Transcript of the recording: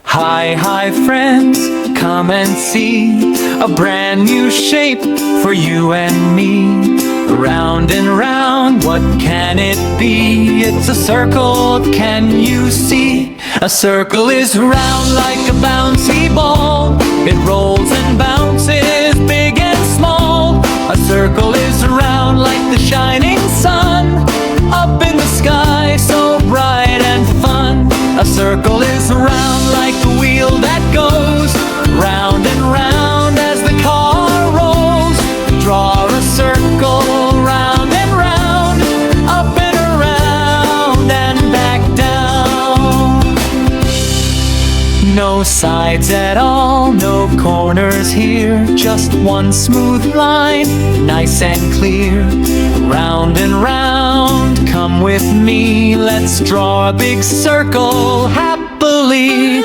Hi, hi friends, come and see a brand new shape for you and me. Round and round, what can it be? It's a circle, can you see? A circle is round like a bouncy ball. It rolls and bounces, big and small. A circle is round like the shining sun, up in the sky, so bright and fun. A circle is round like the wheel that goes round and round as the car rolls. Draw a circle round and round, up and around and back down. No sides at all, no corners here, just one smooth line, nice and clear. Round and round, come with me, let's draw a big circle happily.